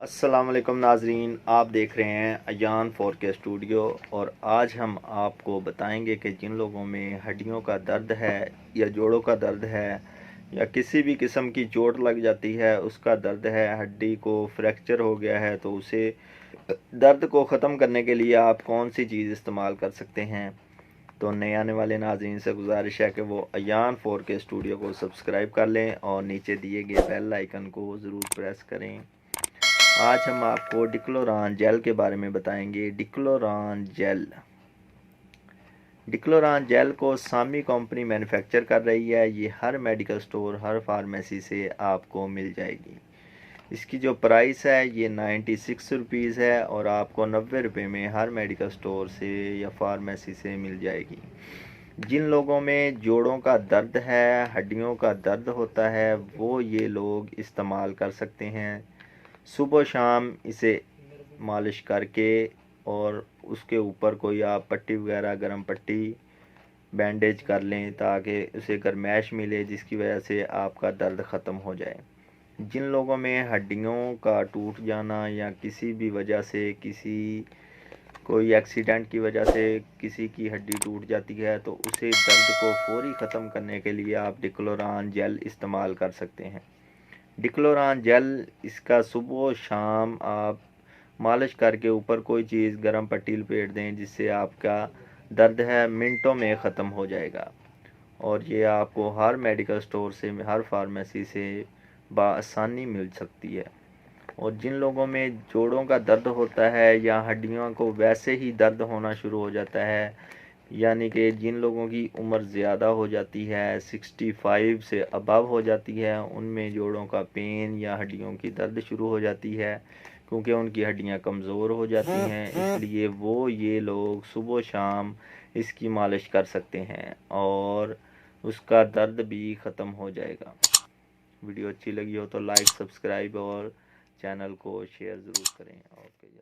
अस्सलाम वालेकुम नाजरीन, आप देख रहे हैं अयान 4K स्टूडियो। और आज हम आपको बताएंगे कि जिन लोगों में हड्डियों का दर्द है या जोड़ों का दर्द है या किसी भी किस्म की चोट लग जाती है, उसका दर्द है, हड्डी को फ्रैक्चर हो गया है, तो उसे दर्द को ख़त्म करने के लिए आप कौन सी चीज़ इस्तेमाल कर सकते हैं। तो नए आने वाले नाजरीन से गुजारिश है कि वो अयान 4K स्टूडियो को सब्सक्राइब कर लें और नीचे दिए गए बेल आइकन को ज़रूर प्रेस करें। आज हम आपको डिक्लोरान जेल के बारे में बताएंगे। डिक्लोरान जेल को सामी कंपनी मैन्युफैक्चर कर रही है। ये हर मेडिकल स्टोर, हर फार्मेसी से आपको मिल जाएगी। इसकी जो प्राइस है ये 96 रुपीज़ है और आपको 90 रुपये में हर मेडिकल स्टोर से या फार्मेसी से मिल जाएगी। जिन लोगों में जोड़ों का दर्द है, हड्डियों का दर्द होता है, वो ये लोग इस्तेमाल कर सकते हैं। सुबह शाम इसे मालिश करके और उसके ऊपर कोई आप पट्टी वगैरह, गर्म पट्टी, बैंडेज कर लें ताकि उसे गर्माइश मिले, जिसकी वजह से आपका दर्द ख़त्म हो जाए। जिन लोगों में हड्डियों का टूट जाना या किसी भी वजह से, कोई एक्सीडेंट की वजह से किसी की हड्डी टूट जाती है, तो उसे दर्द को फौरी ख़त्म करने के लिए आप डिक्लोरान जेल इस्तेमाल कर सकते हैं। डिक्लोरान जेल, इसका सुबह शाम आप मालिश करके ऊपर कोई चीज़, गर्म पट्टी लपेट दें, जिससे आपका दर्द है मिनटों में ख़त्म हो जाएगा। और ये आपको हर मेडिकल स्टोर से, हर फार्मेसी से बआसानी मिल सकती है। और जिन लोगों में जोड़ों का दर्द होता है या हड्डियों को वैसे ही दर्द होना शुरू हो जाता है, यानी कि जिन लोगों की उम्र ज़्यादा हो जाती है, 65 से अबव हो जाती है, उनमें जोड़ों का पेन या हड्डियों की दर्द शुरू हो जाती है, क्योंकि उनकी हड्डियां कमज़ोर हो जाती हैं। इसलिए ये लोग सुबह शाम इसकी मालिश कर सकते हैं और उसका दर्द भी ख़त्म हो जाएगा। वीडियो अच्छी लगी हो तो लाइक, सब्सक्राइब और चैनल को शेयर ज़रूर करें। ओके।